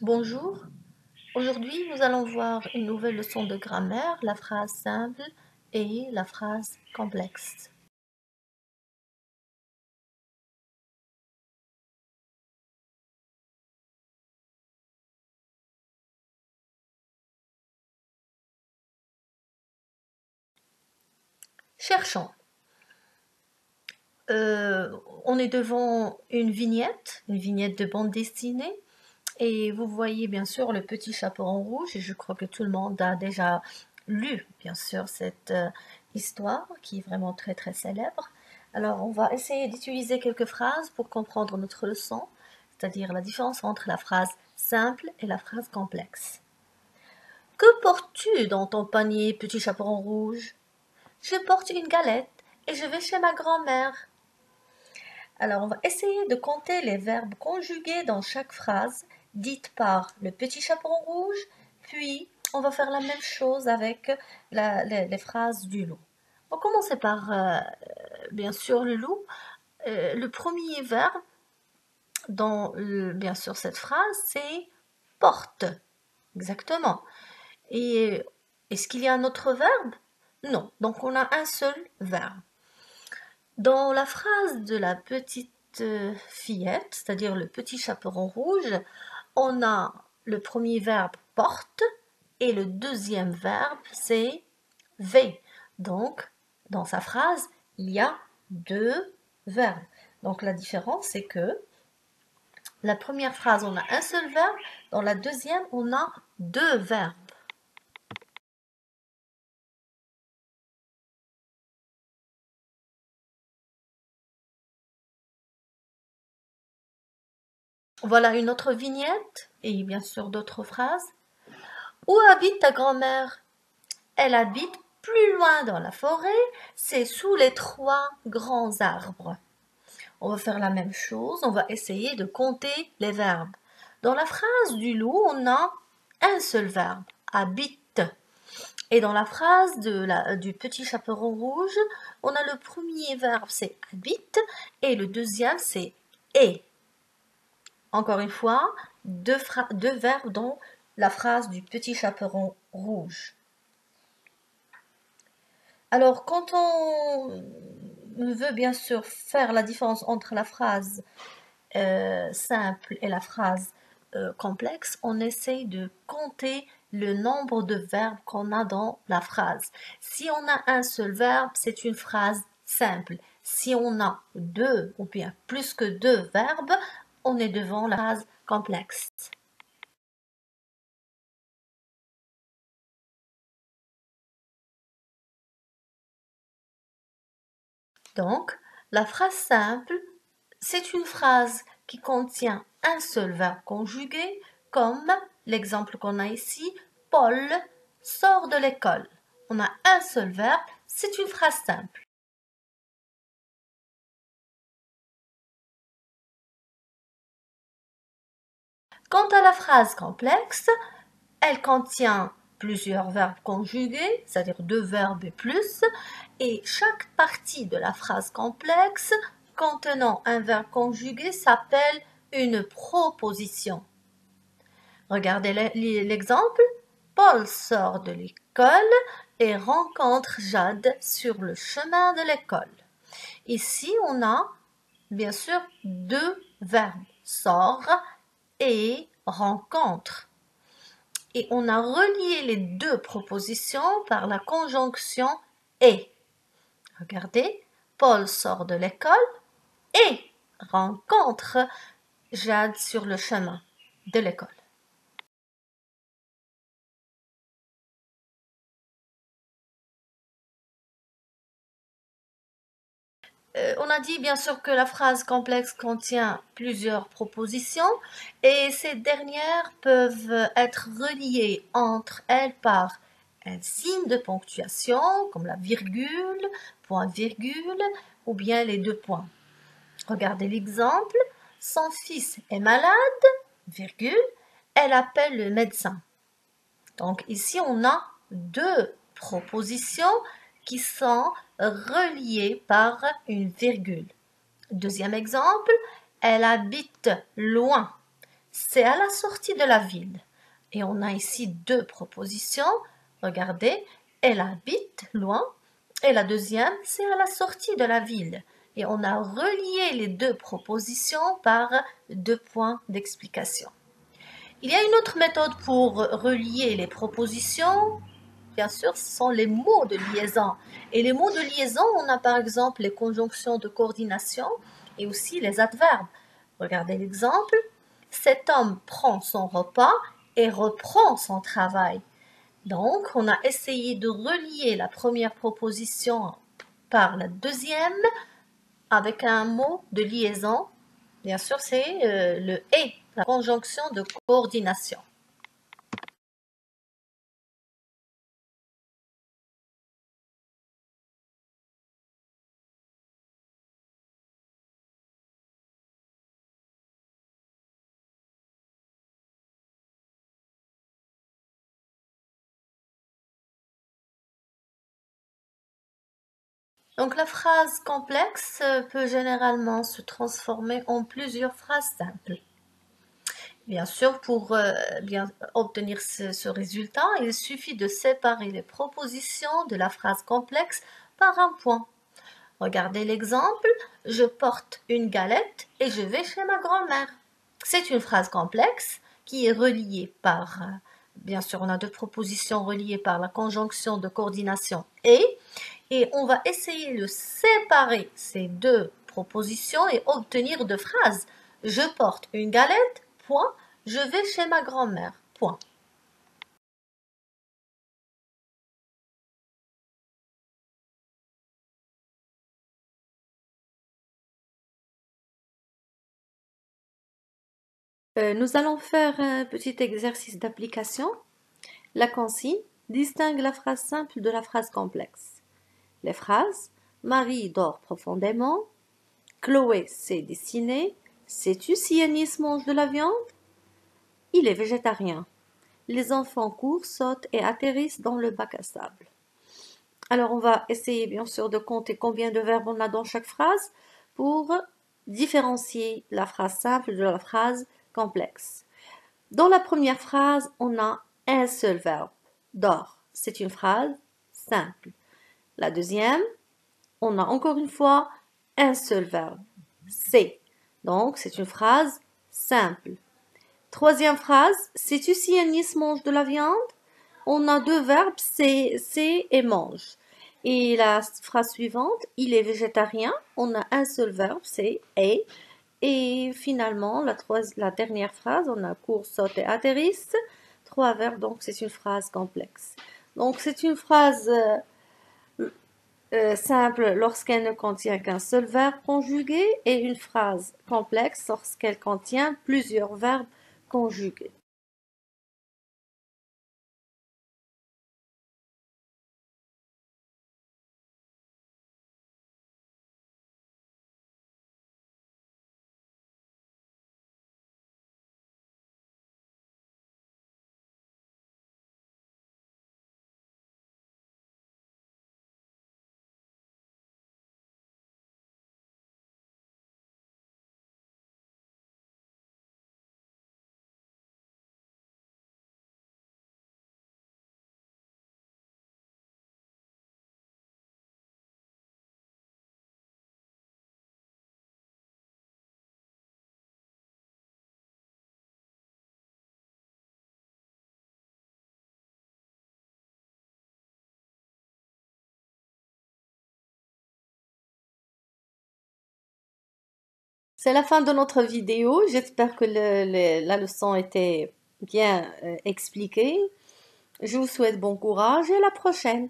Bonjour, aujourd'hui nous allons voir une nouvelle leçon de grammaire, la phrase simple et la phrase complexe. Cherchons. On est devant une vignette de bande dessinée et vous voyez bien sûr le petit chaperon rouge et je crois que tout le monde a déjà lu bien sûr cette histoire qui est vraiment très très célèbre. Alors on va essayer d'utiliser quelques phrases pour comprendre notre leçon, c'est-à-dire la différence entre la phrase simple et la phrase complexe. Que portes-tu dans ton panier, petit chaperon rouge? Je porte une galette et je vais chez ma grand-mère. Alors, on va essayer de compter les verbes conjugués dans chaque phrase dite par le petit chaperon rouge, puis on va faire la même chose avec les phrases du loup. On va commencer par, bien sûr, le loup. Le premier verbe dans, bien sûr, cette phrase, c'est porte. Exactement. Et est-ce qu'il y a un autre verbe? Non. Donc, on a un seul verbe. Dans la phrase de la petite fillette, c'est-à-dire le petit chaperon rouge, on a le premier verbe porte et le deuxième verbe c'est V. Donc, dans sa phrase, il y a deux verbes. Donc, la différence, c'est que la première phrase, on a un seul verbe. Dans la deuxième, on a deux verbes. Voilà une autre vignette et bien sûr d'autres phrases. Où habite ta grand-mère? Elle habite plus loin dans la forêt, c'est sous les trois grands arbres. On va faire la même chose, on va essayer de compter les verbes. Dans la phrase du loup, on a un seul verbe, habite. Et dans la phrase du petit chaperon rouge, on a le premier verbe, c'est habite, et le deuxième, c'est est. Encore une fois, deux verbes dans la phrase du petit chaperon rouge. Alors, quand on veut bien sûr faire la différence entre la phrase simple et la phrase complexe, on essaye de compter le nombre de verbes qu'on a dans la phrase. Si on a un seul verbe, c'est une phrase simple. Si on a deux ou bien plus que deux verbes, on est devant la phrase complexe. Donc, la phrase simple, c'est une phrase qui contient un seul verbe conjugué, comme l'exemple qu'on a ici, Paul sort de l'école. On a un seul verbe, c'est une phrase simple. Quant à la phrase complexe, elle contient plusieurs verbes conjugués, c'est-à-dire deux verbes et plus, et chaque partie de la phrase complexe contenant un verbe conjugué s'appelle une proposition. Regardez l'exemple. Paul sort de l'école et rencontre Jade sur le chemin de l'école. Ici, on a bien sûr deux verbes, sort et rencontre. Et on a relié les deux propositions par la conjonction et. Regardez, Paul sort de l'école et rencontre Jade sur le chemin de l'école. On a dit bien sûr que la phrase complexe contient plusieurs propositions et ces dernières peuvent être reliées entre elles par un signe de ponctuation comme la virgule, point virgule ou bien les deux points. Regardez l'exemple. Son fils est malade, virgule, elle appelle le médecin. Donc ici on a deux propositions qui sont reliées par une virgule. Deuxième exemple, elle habite loin. c'est à la sortie de la ville. Et on a ici deux propositions. Regardez, elle habite loin. Et la deuxième, c'est à la sortie de la ville. Et on a relié les deux propositions par deux points d'explication. Il y a une autre méthode pour relier les propositions. Bien sûr, ce sont les mots de liaison. Et les mots de liaison, on a par exemple les conjonctions de coordination et aussi les adverbes. Regardez l'exemple. Cet homme prend son repas et reprend son travail. Donc, on a essayé de relier la première proposition par la deuxième avec un mot de liaison. Bien sûr, c'est le « et », la conjonction de coordination. Donc la phrase complexe peut généralement se transformer en plusieurs phrases simples. Bien sûr, pour bien obtenir ce résultat, il suffit de séparer les propositions de la phrase complexe par un point. Regardez l'exemple, je porte une galette et je vais chez ma grand-mère. C'est une phrase complexe qui est reliée par, bien sûr, on a deux propositions reliées par la conjonction de coordination et on va essayer de séparer ces deux propositions et obtenir deux phrases. Je porte une galette, point. Je vais chez ma grand-mère, point. Nous allons faire un petit exercice d'application. La consigne distingue la phrase simple de la phrase complexe. Les phrases Marie dort profondément, Chloé s'est dessinée, sais-tu si Anis mange de la viande? Il est végétarien. Les enfants courent, sautent et atterrissent dans le bac à sable. Alors on va essayer bien sûr de compter combien de verbes on a dans chaque phrase pour différencier la phrase simple de la phrase complexe. Dans la première phrase, on a un seul verbe, dort. C'est une phrase simple. La deuxième, on a encore une fois un seul verbe, c'est. Donc, c'est une phrase simple. Troisième phrase, sais-tu si Anis mange de la viande? On a deux verbes, c'est et mange. Et la phrase suivante, il est végétarien. On a un seul verbe, c'est est. Et finalement, la dernière phrase, on a court, saute et atterrisse. Trois verbes, donc c'est une phrase complexe. Donc c'est une phrase simple lorsqu'elle ne contient qu'un seul verbe conjugué et une phrase complexe lorsqu'elle contient plusieurs verbes conjugués. C'est la fin de notre vidéo. J'espère que la leçon était bien expliquée. Je vous souhaite bon courage et à la prochaine.